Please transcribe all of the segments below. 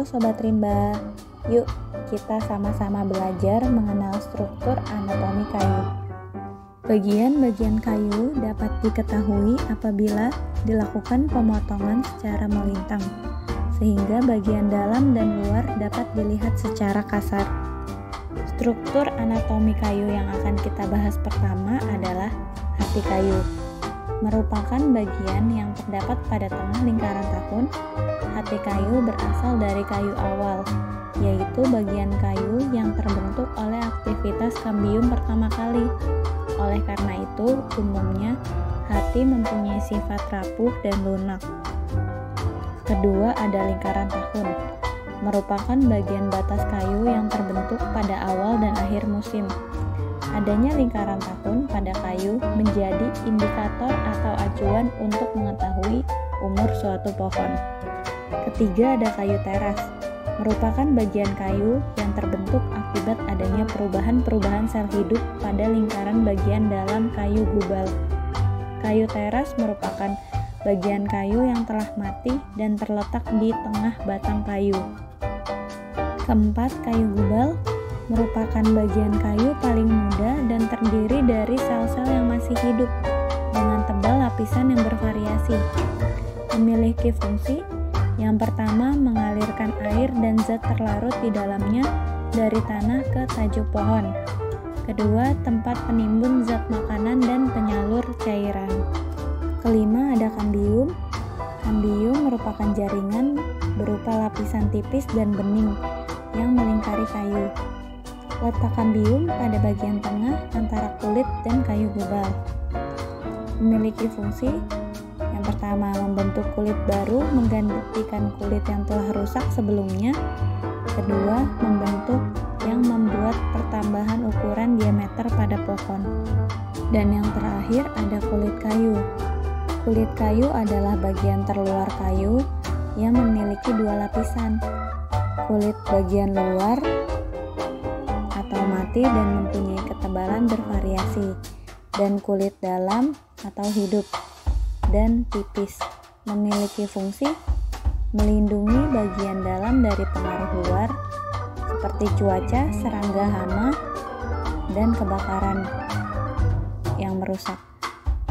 Halo Sobat Rimba, yuk kita sama-sama belajar mengenal struktur anatomi kayu. Bagian-bagian kayu dapat diketahui apabila dilakukan pemotongan secara melintang, sehingga bagian dalam dan luar dapat dilihat secara kasar. Struktur anatomi kayu yang akan kita bahas pertama adalah hati kayu. Merupakan bagian yang terdapat pada tengah lingkaran tahun. Hati kayu berasal dari kayu awal, yaitu bagian kayu yang terbentuk oleh aktivitas kambium pertama kali. Oleh karena itu, umumnya hati mempunyai sifat rapuh dan lunak. Kedua ada lingkaran tahun, merupakan bagian batas kayu yang terbentuk pada awal dan akhir musim. Adanya lingkaran tahun pada kayu menjadi indikator atau acuan untuk mengetahui umur suatu pohon. Ketiga ada kayu teras, merupakan bagian kayu yang terbentuk akibat adanya perubahan-perubahan sel hidup pada lingkaran bagian dalam kayu gubal. Kayu teras merupakan bagian kayu yang telah mati dan terletak di tengah batang kayu. Keempat, kayu gubal merupakan bagian kayu paling muda dan terdiri dari sel-sel yang masih hidup dengan tebal lapisan yang bervariasi. Memiliki fungsi yang pertama mengalirkan air dan zat terlarut di dalamnya dari tanah ke tajuk pohon. Kedua, tempat penimbun zat makanan dan penyalur cairan. Kelima ada kambium. Kambium merupakan jaringan berupa lapisan tipis dan bening yang melingkari kayu. Letak kambium pada bagian tengah antara kulit dan kayu gubal. Memiliki fungsi yang pertama membentuk kulit baru menggantikan kulit yang telah rusak sebelumnya. Kedua, membentuk yang membuat pertambahan ukuran diameter pada pohon. Dan yang terakhir ada kulit kayu. Kulit kayu adalah bagian terluar kayu yang memiliki dua lapisan. Kulit bagian luar atau mati dan mempunyai ketebalan bervariasi, dan kulit dalam atau hidup dan tipis memiliki fungsi melindungi bagian dalam dari pengaruh luar seperti cuaca, serangga, hama, dan kebakaran yang merusak.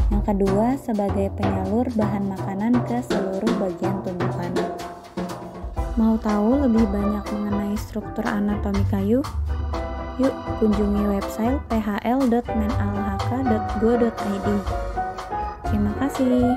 Yang kedua, sebagai penyalur bahan makanan ke seluruh bagian tumbuhan. Mau tahu lebih banyak mengenai struktur anatomi kayu? Yuk kunjungi website phl.menalhk.go.id. Terima kasih.